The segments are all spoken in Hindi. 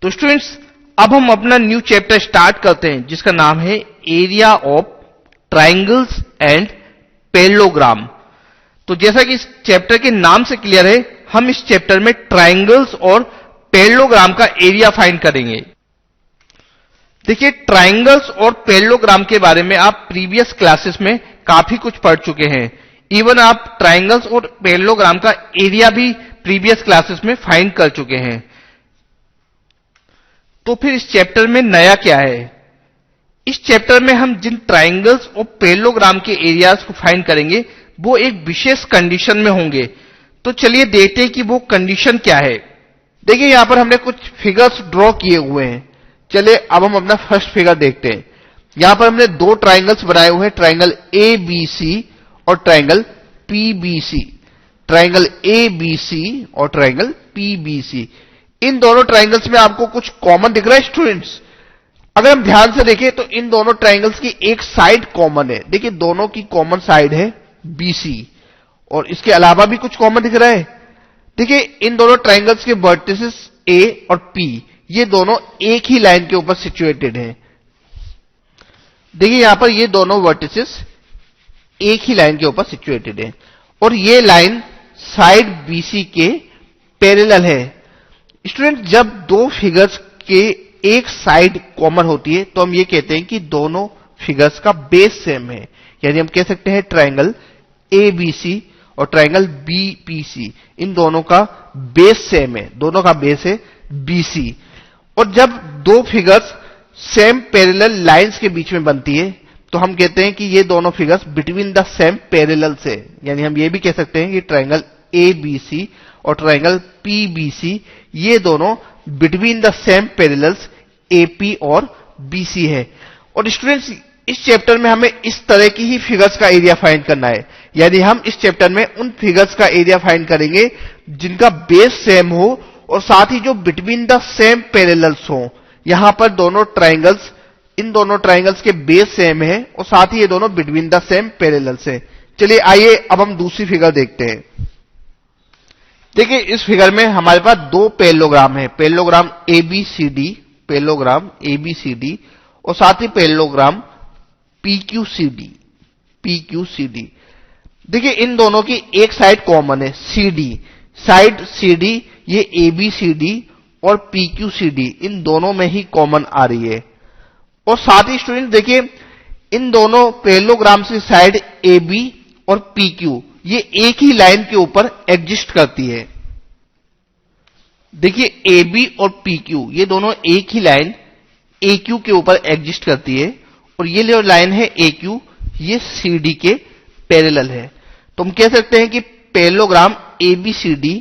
तो स्टूडेंट्स, अब हम अपना न्यू चैप्टर स्टार्ट करते हैं जिसका नाम है area of triangles and parallelogram. तो जैसा कि इस चैप्टर के नाम से क्लियर है, हम इस चैप्टर में ट्राइंगल्स और पैरेललोग्राम का एरिया फाइंड करेंगे। देखिए, ट्राइंगल्स और पैरेललोग्राम के बारे में आप प्रीवियस क्लासेस में काफी कुछ पढ़ चुके हैं। इवन आप ट्राइंगल्स और पैरेललोग्राम का एरिया भी प्रीवियस क्लासेस में फाइंड कर चुके हैं। तो फिर इस चैप्टर में नया क्या है? इस चैप्टर में हम जिन ट्राइंगल्स और पैरेललोग्राम के एरियाज को फाइंड करेंगे वो एक विशेष कंडीशन में होंगे। तो चलिए देखते हैं कि वो कंडीशन क्या है। देखिए, यहां पर हमने कुछ फिगर्स ड्रॉ किए हुए हैं। चलिए अब हम अपना फर्स्ट फिगर देखते हैं। यहां पर हमने दो ट्राइंगल्स बनाए हुए हैं, ट्राइंगल ABC और ट्राइंगल PBC। ट्राइंगल ABC और ट्राइंगल PBC, इन दोनों ट्राइंगल्स में आपको कुछ कॉमन दिख रहा है स्टूडेंट्स? अगर हम ध्यान से देखें तो इन दोनों ट्राइंगल्स की एक साइड कॉमन है। देखिए, दोनों की कॉमन साइड है BC, और इसके अलावा भी कुछ कॉमन दिख रहा है। देखिए, इन दोनों ट्राइंगल्स के वर्टिसेस A और P, ये दोनों एक ही लाइन के ऊपर सिचुएटेड हैं। देखिए, यहां पर ये दोनों वर्टिसेस एक ही लाइन के ऊपर सिचुएटेड हैं, और ये लाइन साइड BC के पैरेलल है। स्टूडेंट, जब दो फिगर्स के एक साइड कॉमन होती है तो हम ये कहते हैं कि दोनों फिगर्स का बेस सेम है। यानी हम कह सकते हैं ट्राइंगल ABC और ट्राइंगल BPC, इन दोनों का बेस सेम है, दोनों का बेस है BC। और जब दो फिगर्स सेम पैरेलल लाइंस के बीच में बनती है तो हम कहते हैं कि ये दोनों figures between the same parallel से। यानी हम ये भी कह सकते हैं कि ट्राइंगल ABC और ट्राइंगल PBC, ये दोनों between the same parallels AP और BC है। और स्टूडेंट्स, इस चैप्टर में हमें इस तरह की ही फिगर्स का एरिया फाइंड करना है। यानी हम इस चैप्टर में उन फिगर्स का एरिया फाइंड करेंगे जिनका बेस सेम हो और साथ ही जो बिटवीन द सेम पैरेलल्स हो। यहां पर दोनों ट्राइंगल्स, इन दोनों ट्राइंगल्स के बेस सेम है और साथ ही ये दोनों बिटवीन द सेम पैरेलल्स है। चलिए आइए अब हम दूसरी फिगर देखते हैं। देखिए, इस फिगर में हमारे पास दो पैरेललोग्राम है, पैरेललोग्राम ABCD, पैरेललोग्राम ABCD, और साथ ही पैरेललोग्राम PQCD, PQCD। देखिए, इन दोनों की एक साइड कॉमन है CD, साइड CD ये ABCD और PQCD, इन दोनों में ही कॉमन आ रही है। और साथ ही स्टूडेंट देखिए, इन दोनों पैरेललोग्राम की साइड AB और PQ, ये एक ही लाइन के ऊपर एग्जिस्ट करती है। देखिए, AB और PQ, ये दोनों एक ही लाइन AQ के ऊपर एग्जिस्ट करती है, और ये जो लाइन है AQ, ये CD के पैरेलल है। तो हम कह सकते हैं कि पैरेललोग्राम ABCD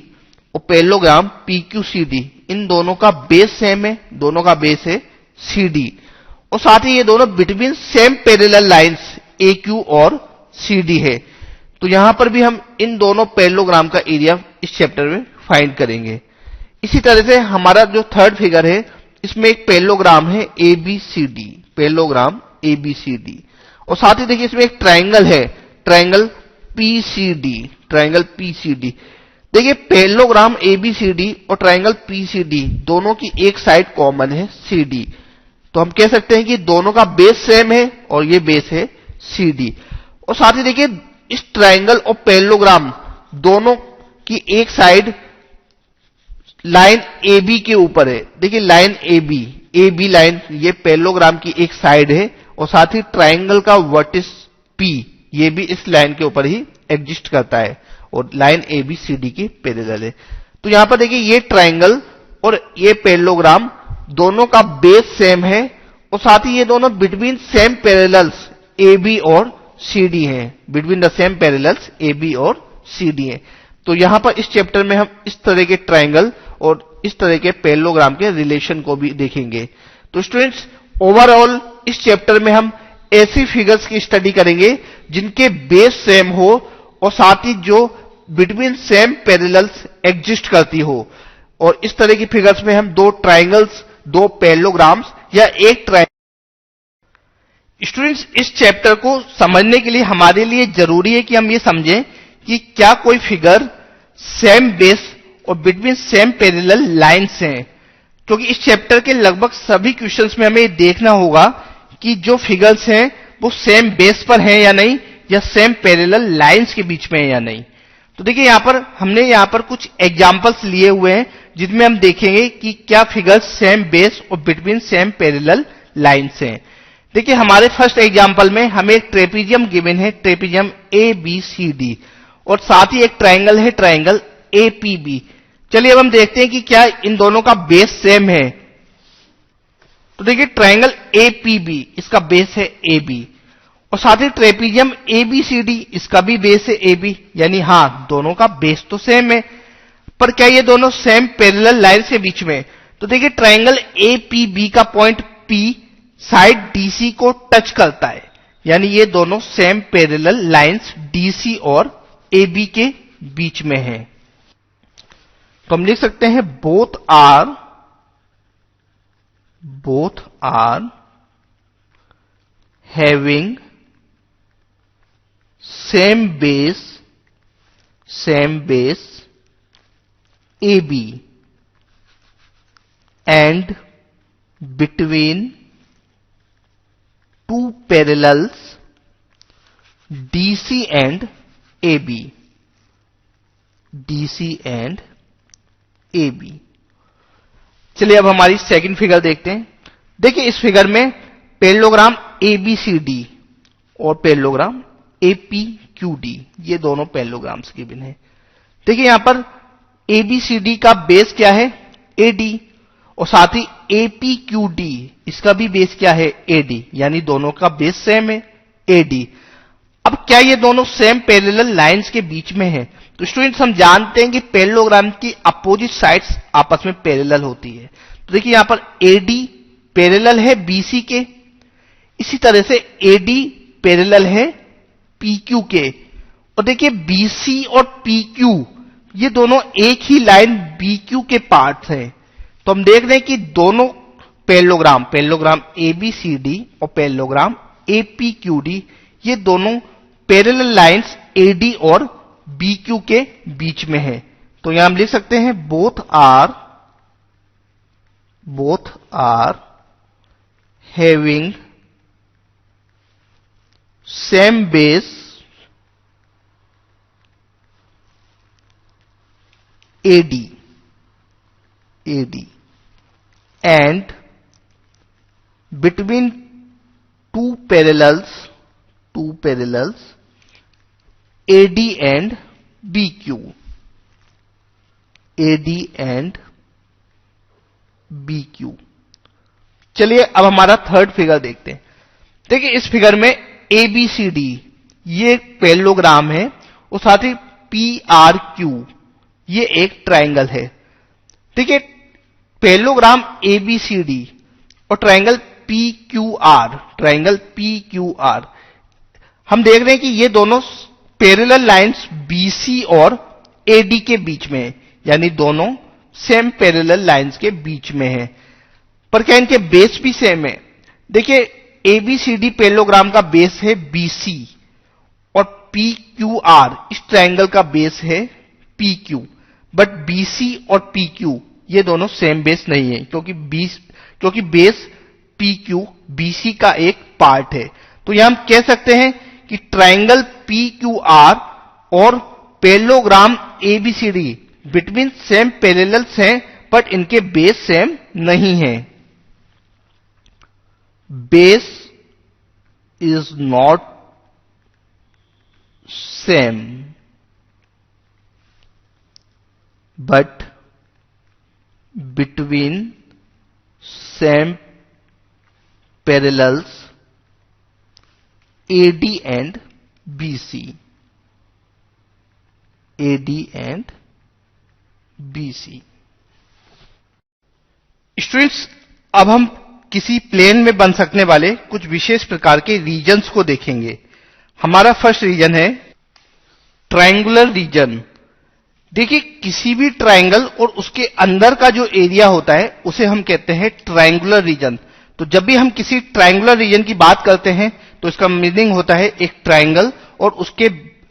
और पैरेललोग्राम PQCD, इन दोनों का बेस सेम है, दोनों का बेस है CD, और साथ ही ये दोनों between same parallel lines AQ और CD है। तो यहां पर भी हम इन दोनों पैरेललोग्राम का एरिया इस चैप्टर में फाइंड करेंगे। इसी तरह से हमारा जो थर्ड फिगर है, इसमें एक पैरेललोग्राम है ABCD, पैरेललोग्राम ABCD, और साथ ही देखिए इसमें एक ट्राइंगल है, ट्राइंगल PCD, ट्राइंगल PCD। देखिए, पैरेललोग्राम ABCD और ट्राइंगल PCD, दोनों की एक साइड कॉमन है CD। तो हम कह सकते हैं कि दोनों का बेस सेम है और ये बेस है CD। और साथ ही देखिए, इस ट्राइंगल और पैरेललोग्राम दोनों की एक साइड लाइन AB के ऊपर है। देखिए, लाइन AB लाइन, ये पैरेललोग्राम की एक साइड है, और साथ ही ट्राइंगल का वर्टिस P, ये भी इस लाइन के ऊपर ही एग्जिस्ट करता है, और लाइन ABCD की पैरेलल है। तो यहां पर देखिए, ये ट्राइंगल और ये पैरेललोग्राम दोनों का बेस सेम है, और साथ ही ये दोनों बिटवीन सेम पैरेलल्स AB और CD हैं, between the same parallels AB और CD हैं। तो यहां पर इस चैप्टर में हम इस तरह के ट्राइंगल और इस तरह के पैरेललोग्राम के रिलेशन को भी देखेंगे। तो स्टूडेंट्स, ओवरऑल इस चैप्टर में हम ऐसी फिगर्स की स्टडी करेंगे जिनके बेस सेम हो और साथ ही जो बिटवीन सेम पैरेलल्स एग्जिस्ट करती हो। और इस तरह की फिगर्स में हम दो ट्राइंगल्स, दो पैरेललोग्राम्स या एक ट्राइंगल। स्टूडेंट्स, इस चैप्टर को समझने के लिए हमारे लिए जरूरी है कि हम ये समझें कि क्या कोई फिगर सेम बेस और बिटवीन सेम पैरेलल लाइंस हैं। क्योंकि इस चैप्टर के लगभग सभी क्वेश्चंस में हमें देखना होगा कि जो फिगर्स हैं वो सेम बेस पर हैं या नहीं, या सेम पैरेलल लाइंस के बीच में है या नहीं। तो देखिए हमने यहां पर कुछ एग्जांपल्स लिए हुए हैं जिनमें हम देखेंगे कि क्या फिगर्स सेम बेस और बिटवीन सेम पैरेलल लाइंस हैं। देखिए हमारे फर्स्ट एग्जांपल में हमें एक ट्रेपीजियम गिवन है, ट्रेपीजियम ABCD, और साथ ही एक ट्राइंगल है, ट्राइंगल APB। चलिए अब हम देखते हैं कि क्या इन दोनों का बेस सेम है। तो देखिए ट्राइंगल APB, इसका बेस है AB, और साथ ही ट्रेपीजियम ABCD, इसका भी बेस है AB, यानी हां दोनों का बेस तो सेम है। पर क्या ये दोनों सेम पैरेलल लाइंस के बीच में? तो देखिए ट्राइंगल APB का पॉइंट P साइड DC को टच करता है, यानी ये दोनों सेम पैरेलल लाइंस DC और AB के बीच में हैं। तो हम लिख सकते हैं both are having same base AB and between two parallels DC and AB। चलिए अब हमारी सेकंड फिगर देखते हैं। देखिए इस फिगर में पैरेललोग्राम ABCD और पैरेललोग्राम APQD, ये दोनों पैरेललोग्राम्स गिवन है। देखिए यहां पर ABCD का बेस क्या है? AD, और साथ ही APQD, इसका भी बेस क्या है? AD, यानी दोनों का बेस सेम है, AD। अब क्या ये दोनों सेम पैरेलल लाइंस के बीच में है? तो स्टूडेंट्स हम जानते हैं कि पैरेललोग्राम की अपोजिट साइड्स आपस में पैरेलल होती है। तो देखिए यहां पर AD पैरेलल है BC के, इसी तरह से AD पैरेलल है PQ के, और देखिए BC और PQ ये दोनों एक ही लाइन BQ के पार्ट्स हैं। तो हम देख रहे हैं कि दोनों पैरेललोग्राम ABCD और पैरेललोग्राम APQD, ये दोनों पैरेलल लाइंस AD और BQ के बीच में है। तो यहां हम लिख सकते हैं both are having same base AD and between two parallels AD and BQ। चलिए अब हमारा थर्ड फिगर देखते हैं। देखिए इस फिगर में ABCD ये एक पैरेललोग्राम है, और साथ ही PRQ ये एक ट्राइंगल है। देखिए पैरेललोग्राम ABCD और ट्राइंगल PQR, हम देख रहे हैं कि ये दोनों पैरेलल लाइंस BC और AD के बीच में है, यानी दोनों सेम पैरेलल लाइंस के बीच में है। पर क्या इनके बेस भी सेम है? देखिए ABCD पैरेललोग्राम का बेस है BC, और PQR इस ट्राइंगल का बेस है PQ, बट BC और PQ ये दोनों सेम बेस नहीं है, क्योंकि बेस PQ BC का एक पार्ट है। तो यहां हम कह सकते हैं कि ट्राइंगल PQR और parallelogram ABCD between same parallels हैं, बट इनके बेस सेम नहीं है। Base is not same, but between same parallels AD and BC। Students अब हम किसी प्लेन में बन सकने वाले कुछ विशेष प्रकार के रीजन्स को देखेंगे। हमारा फर्स्ट रीजन है ट्रायंगुलर रीजन। देखिए किसी भी ट्रायंगल और उसके अंदर का जो एरिया होता है उसे हम कहते हैं ट्रायंगुलर रीजन। तो जब भी हम किसी ट्रायंगुलर रीजन की बात करते हैं तो इसका मीनिंग होता है एक ट्रायंगल और उसके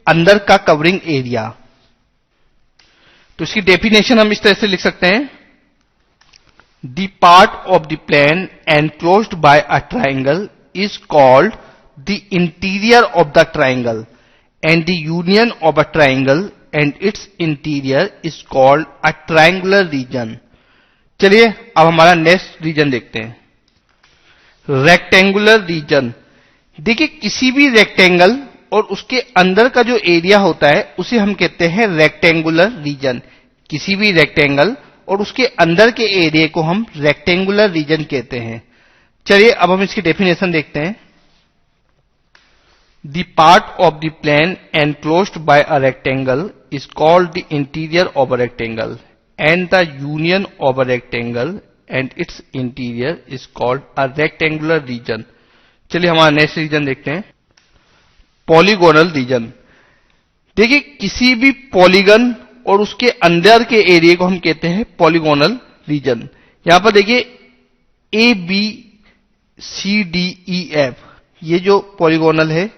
अंदर का कवरिंग एरिया। तो इसकी डेफिनेशन हम इस तरह से लिख सकते हैं, The part of the plane enclosed by a triangle is called the interior of the triangle, and the union of a triangle and its interior is called a triangular region. चलिए अब हमारा नेक्स्ट रीजन देखते हैं, रेक्टेंगुलर रीजन। देखिए किसी भी रेक्टेंगल और उसके अंदर का जो एरिया होता है उसे हम कहते हैं रेक्टेंगुलर रीजन। किसी भी रेक्टेंगल और उसके अंदर के एरिया को हम रेक्टेंगुलर रीजन कहते हैं। चलिए अब हम इसकी डेफिनेशन देखते हैं। The part of the plane enclosed by a rectangle is called the interior of a rectangle, and the union of a rectangle and its interior is called a rectangular region. चलिए हमारा नेक्स्ट रीजन देखते हैं, पॉलीगोनल रीजन। देखिए किसी भी पॉलीगन और उसके अंदर के एरिया को हम कहते हैं पॉलीगोनल रीजन। यहां पर देखिए A B C D E F, ये जो पॉलीगोनल है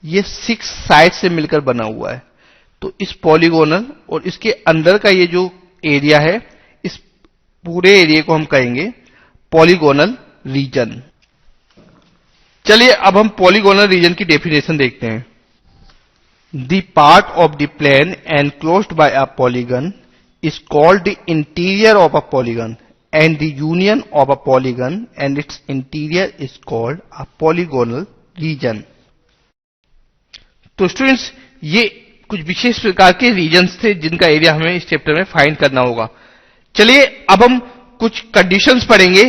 ये 6 साइड से मिलकर बना हुआ है। तो इस पॉलीगोनल और इसके अंदर का ये जो एरिया है, इस पूरे एरिया को हम कहेंगे पॉलीगोनल रीजन। चलिए अब हम पॉलीगोनल रीजन की डेफिनेशन देखते हैं। The part of the plane enclosed by a polygon is called the interior of a polygon, and the union of a polygon and its interior is called a polygonal region. तो स्टूडेंट्स ये कुछ विशेष प्रकार के रीजन्स थे जिनका एरिया हमें इस चैप्टर में फाइंड करना होगा। चलिए अब हम कुछ कंडीशंस पढ़ेंगे।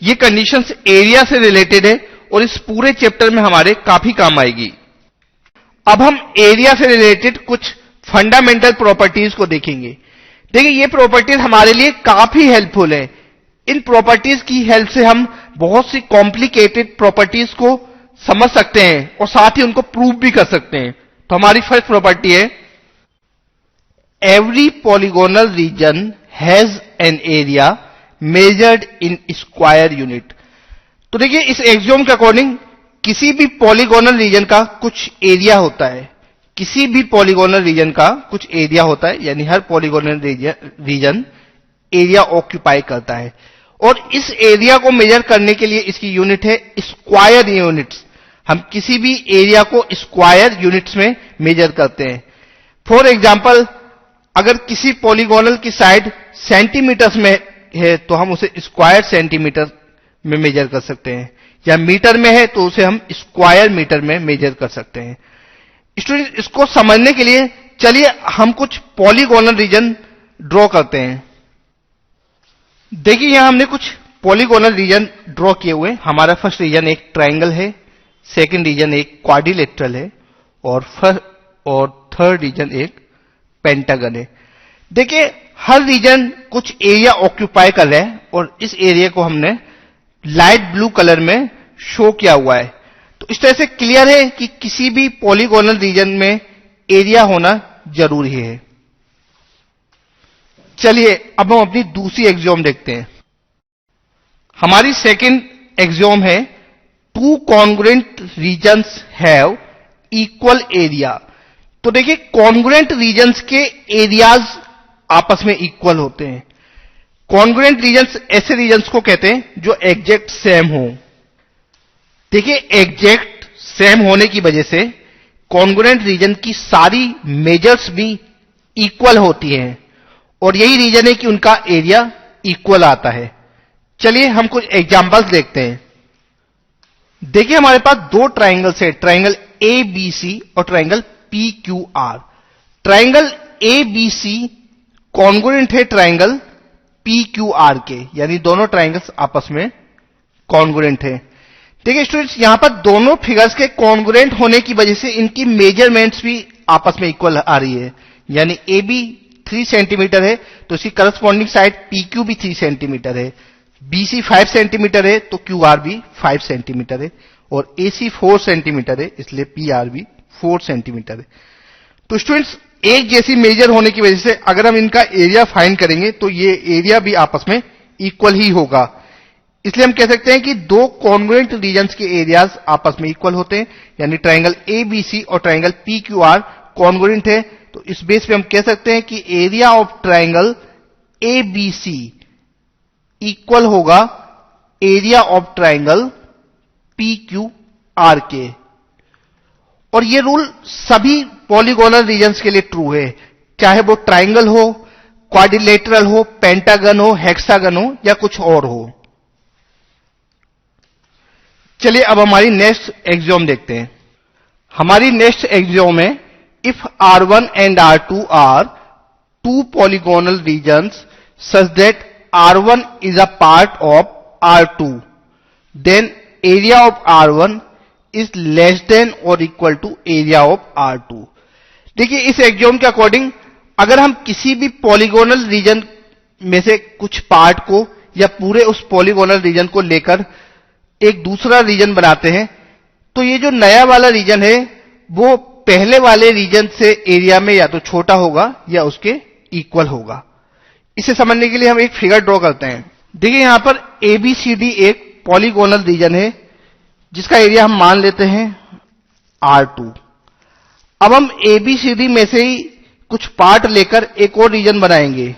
ये कंडीशंस एरिया से रिलेटेड है और इस पूरे चैप्टर में हमारे काफी काम आएगी। अब हम एरिया से रिलेटेड कुछ फंडामेंटल प्रॉपर्टीज को देखेंगे। देखिए ये प्रॉपर्टीज हमारे लिए काफी हेल्पफुल है। इन प्रॉपर्टीज की हेल्प से हम बहुत सी कॉम्प्लिकेटेड प्रॉपर्टीज को समझ सकते हैं और साथ ही उनको प्रूव भी कर सकते हैं। तो हमारी फर्स्ट प्रॉपर्टी है, every polygonal region has an area measured in square unit. तो देखिए इस एक्सियोम के अकॉर्डिंग किसी भी पॉलीगोनल रीजन का कुछ एरिया होता है। किसी भी पॉलीगोनल रीजन का कुछ एरिया होता है, यानी हर पॉलीगोनल रीजन एरिया ऑक्यूपाई करता है। और इस एरिया को मेजर करने के लिए इसकी यूनिट है स्क्वायर यूनिट्स। हम किसी भी एरिया को स्क्वायर यूनिट्स में मेजर करते हैं। फॉर एग्जाम्पल, अगर किसी पॉलीगोनल की साइड सेंटीमीटर्स में है तो हम उसे स्क्वायर सेंटीमीटर में मेजर कर सकते हैं, या मीटर में है तो उसे हम स्क्वायर मीटर में मेजर कर सकते हैं। स्टूडेंट इसको समझने के लिए चलिए हम कुछ पॉलीगोनल रीजन ड्रॉ करते हैं। देखिए यहां हमने कुछ पॉलीगोनल रीजन ड्रॉ किए हुए। हमारा फर्स्ट रीजन एक ट्राइंगल है, सेकंड रीजन एक क्वाड्रिलेटरल है और थर्ड रीजन एक पेंटागन है। देखिए हर रीजन कुछ एरिया ऑक्यूपाई कर रहा है और इस एरिया को हमने लाइट ब्लू कलर में शो किया हुआ है। तो इस तरह से क्लियर है कि किसी भी पॉलीगोनल रीजन में एरिया होना जरूरी है। चलिए अब हम अपनी दूसरी एक्सियोम देखते हैं। हमारी सेकंड एक्सियोम है, two congruent regions have equal area. तो देखिए कॉन्ग्रुएंट रीजन्स के एरियाज आपस में इक्वल होते हैं। कॉन्ग्रुएंट रीजन्स ऐसे रीजन्स को कहते हैं जो एग्जैक्ट सेम हो। देखिए एग्जैक्ट सेम होने की वजह से कॉन्ग्रुएंट रीजन की सारी मेजर्स भी इक्वल होती हैं और यही रीजन है कि उनका एरिया इक्वल आता है। चलिए हम कुछ एग्जांपल्स देखते हैं। देखिए हमारे पास दो ट्राइंगल्स है, ट्राइंगल एबीसी और triangle PQR. Triangle ABC congruent है ट्राइंगल पीक्यूआर के, यानी दोनों ट्राइंगल्स आपस में कॉन्ग्रुएंट है। देखिए स्टूडेंट्स यहां पर दोनों फिगर्स के कॉन्ग्रुएंट होने की वजह से इनकी मेजरमेंट्स भी आपस में इक्वल आ रही है। यानी AB 3 सेंटीमीटर है तो इसकी करस्पॉन्डिंग साइड PQ भी 3 सेंटीमीटर है, BC 5 सेंटीमीटर है तो QR भी 5 सेंटीमीटर है, और AC 4 सेंटीमीटर है इसलिए PR भी 4 सेंटीमीटर है। तो स्टूडेंट्स एक जैसी मेजर होने की वजह से अगर हम इनका एरिया फाइंड करेंगे तो ये एरिया भी आपस में इक्वल ही होगा। इसलिए हम कह सकते हैं कि दो कॉन्ग्रुएंट रीजन्स के एरियाज आपस में इक्वल होते हैं, यानी ट्राइंगल एबीसी और ट्राइंगल पीक्यूआर कॉन्ग्रुएंट है। तो इस बेस पे हम कह सकते हैं कि area of triangle ABC equal होगा area of triangle P Q R के। और ये रूल सभी पॉलीगोनल रीजन्स के लिए ट्रू है, चाहे वो ट्राइंगल हो, क्वाड्रिलेटरल हो, पेंटागन हो, हेक्सागन हो या कुछ और हो। चलिए अब हमारी नेक्स्ट एक्सियोम देखते हैं। हमारी नेक्स्ट एक्सियोम है if R1 and R2 are two polygonal regions such that R1 is a part of R2, then area of R1 is less than और equal to area of R2। देखिए इस एक्सियोम के अकॉर्डिंग अगर हम किसी भी पॉलीगोनल रीजन में से कुछ पार्ट को या पूरे उस पॉलीगोनल रीजन को लेकर एक दूसरा रीजन बनाते हैं, तो ये जो नया वाला रीजन है वो पहले वाले रीजन से एरिया में या तो छोटा होगा या उसके इक्वल होगा। इसे समझने के लिए हम एक फिगर ड्रॉ करते हैं। देखिए यहां पर ABCD एक पॉलीगोनल रीजन है जिसका एरिया हम मान लेते हैं R2। अब हम ABCD में से ही कुछ पार्ट लेकर एक और रीजन बनाएंगे।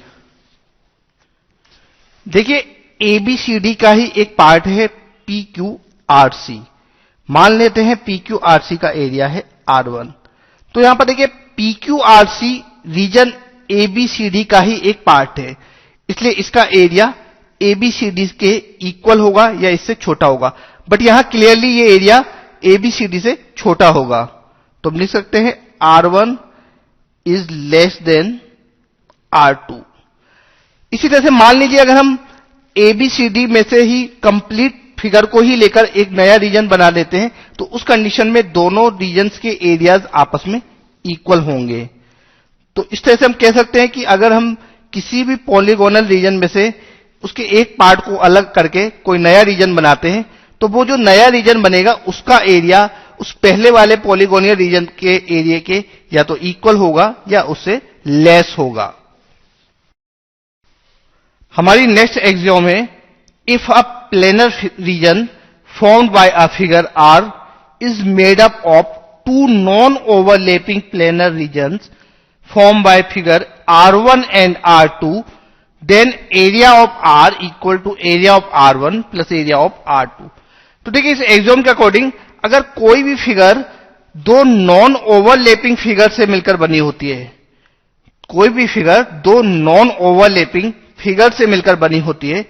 देखिए ABCD का ही एक पार्ट है PQRC, मान लेते हैं PQRC का एरिया है R1। तो यहां पर देखिए PQRC रीजन ABCD का ही एक पार्ट है, इसलिए इसका एरिया ABCD के इक्वल होगा या इससे छोटा होगा। बट यहां क्लियरली ये एरिया ABCD से छोटा होगा, तो हम लिख सकते हैं R1 is less then R2। इसी तरह से मान लीजिए अगर हम ABCD में से ही कंप्लीट फिगर को ही लेकर एक नया रीजन बना लेते हैं, तो उस कंडीशन में दोनों रीजन्स के एरियाज आपस में इक्वल होंगे। तो इस तरह से हम कह सकते हैं कि अगर हम किसी भी पॉलीगोनल रीजन में से उसके एक पार्ट को अलग करके कोई नया रीजन बनाते हैं, तो वो जो नया रीजन बनेगा उसका एरिया उस पहले वाले पॉलीगोनल रीजन के एरिया के या तो इक्वल होगा या उससे लेस होगा। हमारी नेक्स्ट एक्सियोम है if a planar region formed by a figure R is made up of two non-overlapping planar regions formed by figure R1 and R2, then area of R equal to area of R1 plus area of R2। तो देखिए इस एक्सियोम के अकॉर्डिंग अगर कोई भी फिगर दो नॉन ओवरलैपिंग फिगर से मिलकर बनी होती है, कोई भी फिगर दो नॉन ओवरलैपिंग फिगर से मिलकर बनी होती है,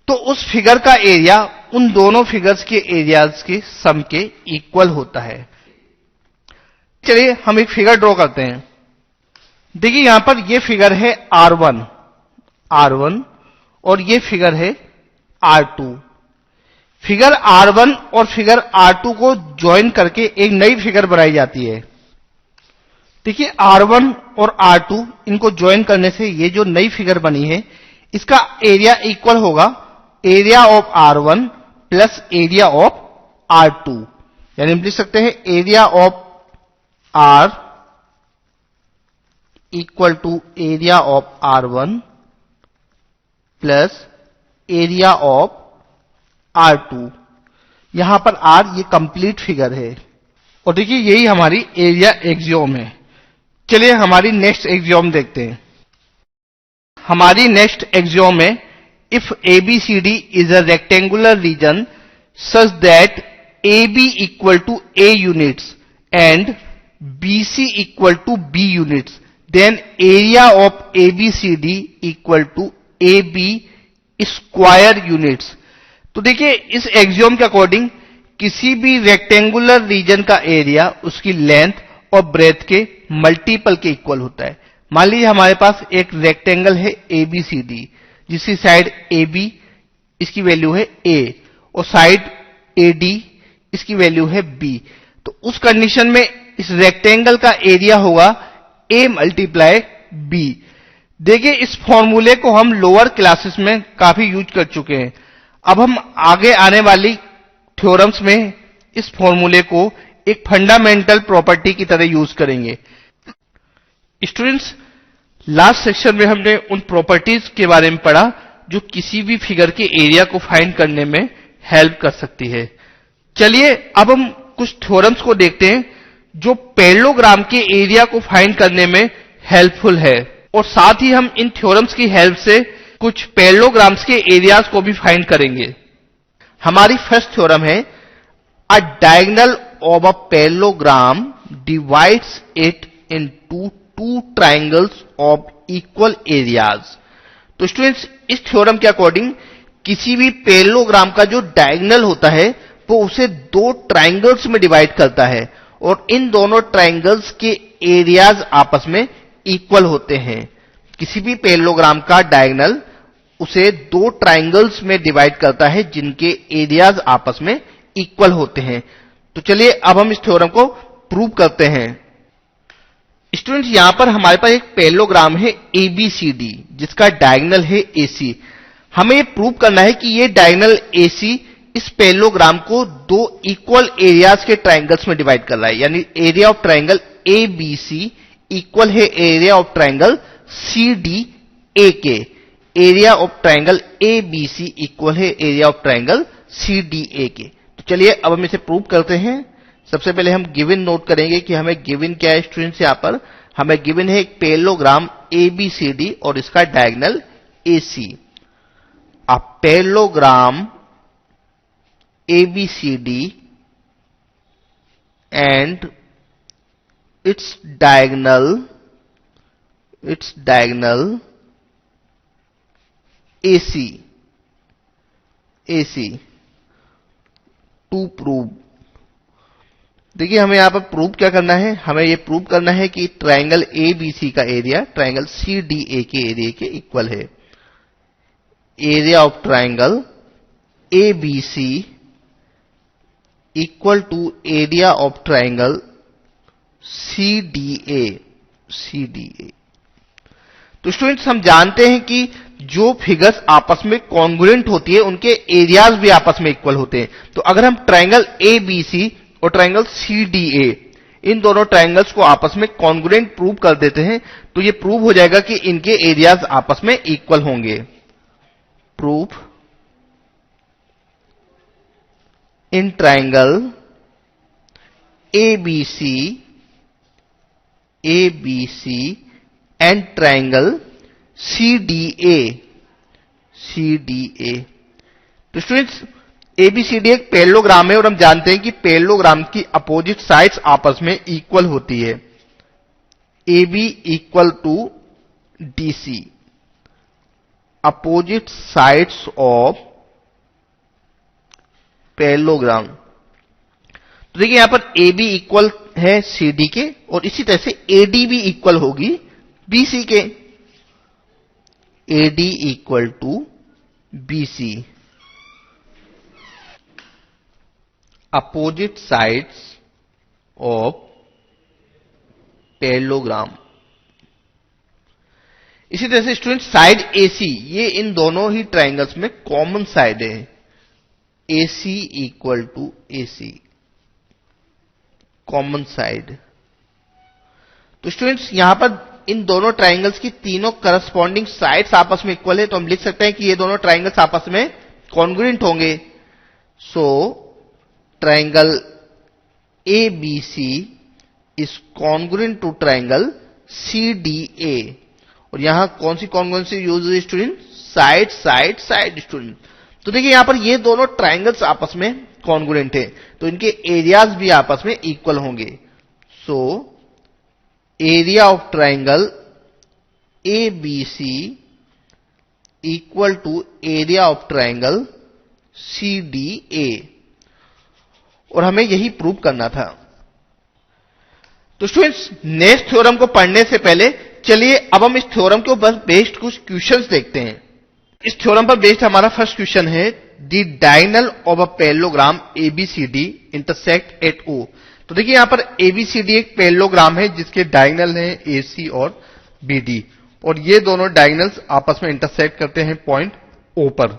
तो उस फिगर का एरिया उन दोनों फिगर्स के एरियाज के सम के इक्वल होता है। चलिए हम एक फिगर ड्रॉ करते हैं। देखिए यहां पर यह फिगर है R1 और यह फिगर है R2। फिगर R1 और फिगर R2 को ज्वाइन करके एक नई फिगर बनाई जाती है। देखिए R1 और R2 इनको ज्वाइन करने से ये जो नई फिगर बनी है इसका एरिया इक्वल होगा area of R1 plus area of R2, यानी हम लिख सकते हैं area of R equal to area of R1 plus area of R2। यहां पर R ये कंप्लीट फिगर है और देखिए यही हमारी एरिया एक्सियोम है। चलिए हमारी नेक्स्ट एक्सियोम देखते हैं। हमारी नेक्स्ट एक्सियोम है if ABCD is a rectangular region such that AB equal to A units and BC equal to B units, then area of ABCD equal to AB square units। तो देखिए इस एक्सियोम के अकॉर्डिंग किसी भी रेक्टेंगुलर रीजन का एरिया उसकी लेंथ और ब्रेथ के मल्टीपल के इक्वल होता है। मान लीजिए हमारे पास एक रेक्टेंगल है ABCD जिसकी साइड AB इसकी वैल्यू है A और साइड AD इसकी वैल्यू है B। तो उस कंडीशन में इस रेक्टेंगल का एरिया होगा A मल्टीप्लाई B। देखिए इस फॉर्मूले को हम लोअर क्लासेस में काफी यूज कर चुके हैं। अब हम आगे आने वाली थ्योरम्स में इस फॉर्मूले को एक फंडामेंटल प्रॉपर्टी की तरह यूज करेंगे। स्टूडेंट्स, लास्ट सेक्शन में हमने उन प्रॉपर्टीज के बारे में पढ़ा जो किसी भी फिगर के एरिया को फाइंड करने में हेल्प कर सकती है। चलिए अब हम कुछ थ्योरम्स को देखते हैं जो पैरेललोग्राम के एरिया को फाइंड करने में हेल्पफुल है और साथ ही हम इन थ्योरम्स की हेल्प से कुछ पैरेललोग्राम्स के एरियाज को भी फाइंड करेंगे। हमारी फर्स्ट थ्योरम है, अ diagonal of a parallelogram divides it into two triangles of equal areas. तो स्टूडेंट्स, इस थ्योरम के अकॉर्डिंग किसी भी पैरेललोग्राम का जो डायगोनल होता है वो उसे दो ट्राइंगल्स में डिवाइड करता है और इन दोनों ट्राइंगल्स के एरियाज आपस में इक्वल होते हैं। किसी भी पैरेललोग्राम का डायगोनल उसे दो ट्राइंगल्स में डिवाइड करता है जिनके एरियाज आपस में इक्वल होते हैं। तो चलिए अब हम इस थ्योरम को प्रूव करते हैं। स्टूडेंट्स, यहां पर हमारे पास एक पैरेललोग्राम है ABCD जिसका डायगोनल है AC। हमें यह प्रूव करना है कि यह डायगोनल AC इस पैरेललोग्राम को दो इक्वल एरियाज के ट्राइंगल्स में डिवाइड कर रहा है, यानी area of triangle ABC equal है एरिया ऑफ ट्राइंगल CDA के। Area of triangle ABC equal है एरिया ऑफ ट्राइंगल CDA के। तो चलिए अब हम इसे प्रूव करते हैं। सबसे पहले हम गिवन नोट करेंगे कि हमें गिवन क्या है। स्टूडेंट्स, यहां पर हमें गिवन है एक पैरेललोग्राम ABCD और इसका diagonal AC। A parallelogram ABCD and its diagonal AC to prove। देखिए हमें यहां पर प्रूव क्या करना है, हमें यह प्रूव करना है कि ट्राइंगल ABC का एरिया ट्राइंगल CDA के एरिया के इक्वल है। Area of triangle ABC equal to area of triangle CDA। तो स्टूडेंट्स, हम जानते हैं कि जो फिगर्स आपस में कॉन्ग्रुएंट होती है उनके एरियाज भी आपस में इक्वल होते हैं। तो अगर हम ट्राइंगल ABC और ट्राइंगल CDA इन दोनों ट्राइंगल्स को आपस में कॉन्ग्रुएंट प्रूव कर देते हैं तो यह प्रूव हो जाएगा कि इनके एरियाज आपस में इक्वल होंगे। Proof in triangle ABC and triangle CDA। तो स्टूडेंट्स, ABCD एक पैरेललोग्राम है और हम जानते हैं कि पैरेललोग्राम की अपोजिट साइड्स आपस में इक्वल होती है। AB equal to DC, opposite sides of parallelogram. तो देखिए यहां पर AB इक्वल है CD के और इसी तरह से AD भी इक्वल होगी BC के। AD equal to BC, opposite sides of parallelogram. इसी तरह से स्टूडेंट, साइड AC ये इन दोनों ही ट्राइंगल्स में कॉमन साइड है। AC equal to AC, common side. तो स्टूडेंट्स, यहां पर इन दोनों ट्राइंगल्स की तीनों करस्पॉन्डिंग साइड्स आपस में इक्वल है, तो हम लिख सकते हैं कि ये दोनों ट्राइंगल्स आपस में कॉन्ग्रुएंट होंगे। So triangle ABC is congruent to triangle CDA। और यहां कौन सी कॉन्ग्रुएंसी यूज हुई student? Side side side student. तो देखिए यहां पर ये दोनों ट्राइंगल्स आपस में कॉन्ग्रुएंट है तो इनके एरियाज भी आपस में इक्वल होंगे। So area of triangle ABC equal to area of triangle CDA। और हमें यही प्रूव करना था। तो स्टूडेंट्स, नेक्स्ट थ्योरम को पढ़ने से पहले चलिए अब हम इस थ्योरम के ऊपर बेस्ड कुछ क्वेश्चंस देखते हैं। इस थ्योरम पर बेस्ड हमारा फर्स्ट क्वेश्चन है, the diagonal of a parallelogram ABCD intersect at O। तो देखिए यहां पर ABCD एक पैरेललोग्राम है जिसके डायगोनल हैं AC और BD और ये दोनों डायगोनल्स आपस में इंटरसेक्ट करते हैं पॉइंट O पर।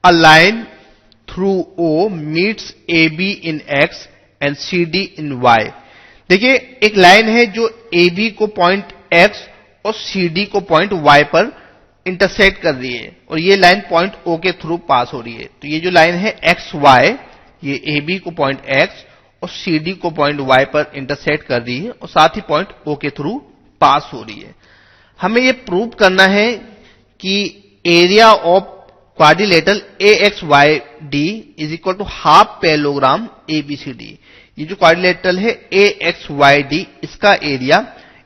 A line through O meets AB in X and CD in Y। देखिए एक लाइन है जो AB को पॉइंट X और CD को पॉइंट Y पर इंटरसेक्ट कर रही है और ये लाइन पॉइंट O के थ्रू पास हो रही है। तो ये जो लाइन है XY, ये AB को पॉइंट X और CD को पॉइंट Y पर इंटरसेक्ट कर रही है और साथ ही पॉइंट O के थ्रू पास हो रही है। हमें यह प्रूव करना है कि area of quadrilateral AXYD is equal to half parallelogram ABCD। ये जो क्वाड्रिलेटरल है AXYD, इसका एरिया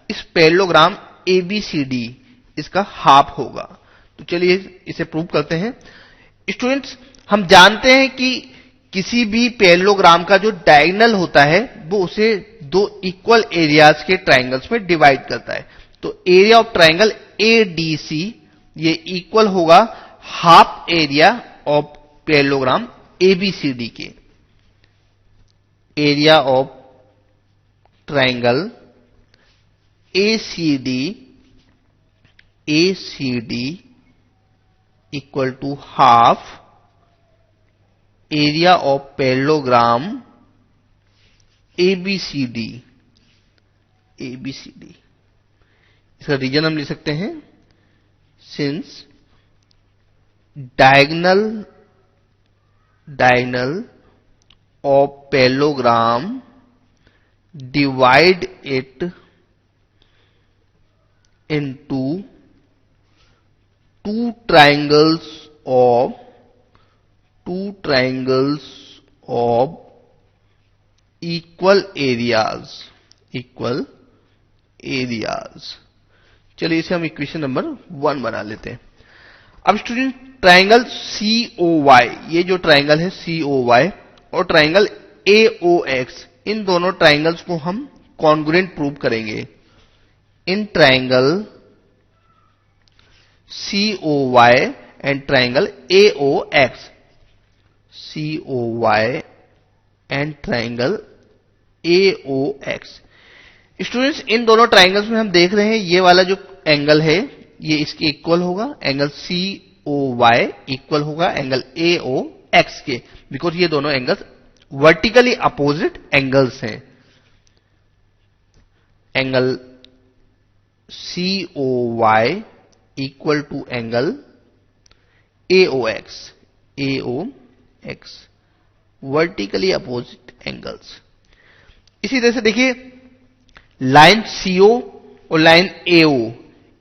इस पैरेललोग्राम ABCD इसका हाफ होगा। तो चलिए इसे प्रूव करते हैं। स्टूडेंट्स, हम जानते हैं कि किसी भी पैरेललोग्राम का जो डायगोनल होता है वो उसे दो इक्वल एरियाज के ट्राइंगल्स में डिवाइड करता है। तो एरिया ऑफ ट्राइंगल ADC ये इक्वल होगा half area of parallelogram ABCD के। Area of triangle ACD equal to half area of parallelogram ABCD। इसका रीजन हम लिख सकते हैं, since diagonal of parallelogram divide it into two triangles of equal areas। चलिए इसे हम इक्वेशन नंबर 1 बना लेते हैं। अब स्टूडेंट, ट्राइंगल COY, ये जो ट्राइंगल है COY और ट्राइंगल AOX, इन दोनों ट्राइंगल्स को हम कॉन्ग्रुएंट प्रूव करेंगे। इन triangle COY and triangle AOX, COY and triangle AOX। Students, इन दोनों ट्राइंगल्स में हम देख रहे हैं ये वाला जो एंगल है ये इसके इक्वल होगा, एंगल COY इक्वल होगा एंगल AOX के, बिकॉज ये दोनों एंगल्स वर्टिकली अपोजिट एंगल्स हैं। Angle COY equal to angle AOX vertically opposite angles. इसी तरह से देखिए, लाइन CO और लाइन AO,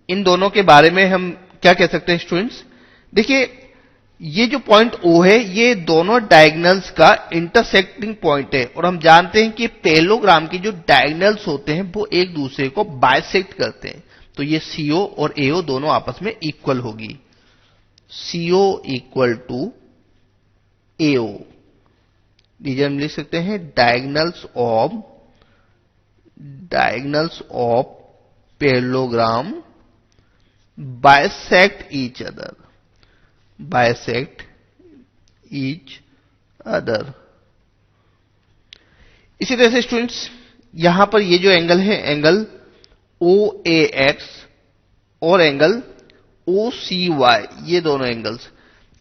इन दोनों के बारे में हम क्या कह सकते हैं स्टूडेंट्स? देखिए, ये जो पॉइंट O है ये दोनों डायगोनल्स का इंटरसेक्टिंग पॉइंट है, और हम जानते हैं कि पैरेललोग्राम के जो डायगोनल्स होते हैं वो एक दूसरे को बाइसेक्ट करते हैं। तो ये CO और AO दोनों आपस में इक्वल होगी। CO equal to AO, reason हम लिख सकते हैं diagonals of parallelogram bisect each other। इसी तरह से स्टूडेंट्स, यहां पर ये जो एंगल है एंगल OAX और एंगल OCY, ये दोनों एंगल्स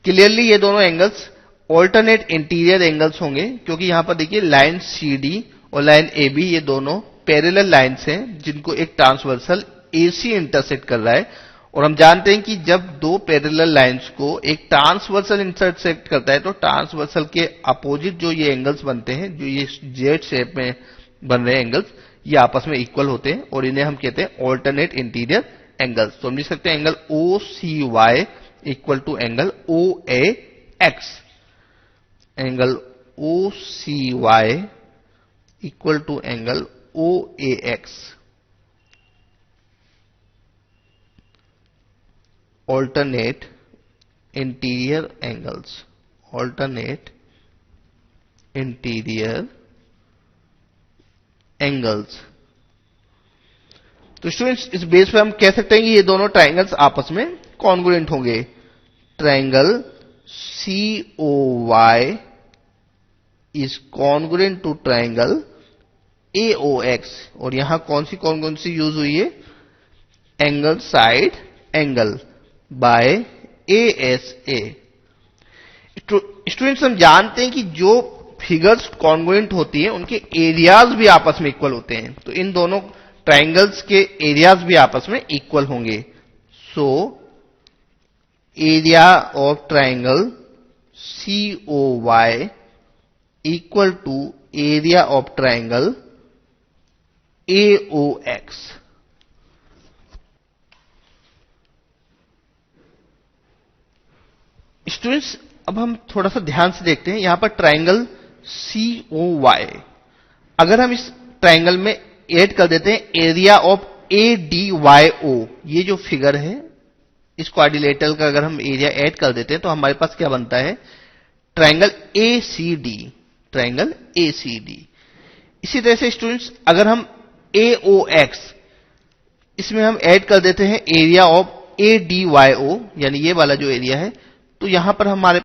क्लियरली ये दोनों एंगल्स ऑल्टरनेट इंटीरियर एंगल्स होंगे, क्योंकि यहां पर देखिए लाइन CD और लाइन AB ये दोनों पैरेलल लाइंस हैं जिनको एक ट्रांसवर्सल AC इंटरसेक्ट कर रहा है। और हम जानते हैं कि जब दो पैरेलल लाइंस को एक ट्रांसवर्सल इंटरसेक्ट करता है तो ट्रांसवर्सल के अपोजिट जो ये एंगल्स बनते हैं, जो ये जेड शेप में बन रहे एंगल्स, ये आपस में इक्वल होते हैं और इन्हें हम कहते हैं ऑल्टरनेट इंटीरियर एंगल्स। तो हम लिख सकते हैं angle OCY equal to angle OAX। Angle OCY equal to angle OAX, alternate interior angles। तो स्टूडेंट्स, इस बेस पे हम कह सकते हैं कि ये दोनों ट्राइंगल्स आपस में कॉन्ग्रुएंट होंगे। Triangle COY is congruent to triangle AOX, और यहां कौन सी कॉन्ग्रुएंसी यूज हुई है? Angle side angle by ASA। Students, हम जानते हैं कि जो फिगर्स कॉन्ग्रुएंट होती हैं उनके एरियाज भी आपस में इक्वल होते हैं, तो इन दोनों ट्राइंगल्स के एरियाज भी आपस में इक्वल होंगे। So area of triangle COY equal to area of triangle AOX। Students अब हम थोड़ा सा ध्यान से देखते हैं, यहां पर ट्राइंगल COY, अगर हम इस ट्राइंगल में ऐड कर देते हैं एरिया ऑफ ADYO, ये जो फिगर है इस क्वाड्रिलेटरल का अगर हम एरिया ऐड कर देते हैं तो हमारे पास क्या बनता है, ट्राइंगल ACD, ट्राइंगल ACD। इसी तरह से स्टूडेंट्स अगर हम AOX, इसमें हम ऐड कर देते हैं एरिया ऑफ ADYO, यानी ये वाला जो एरिया है, तो यहां पर हमारे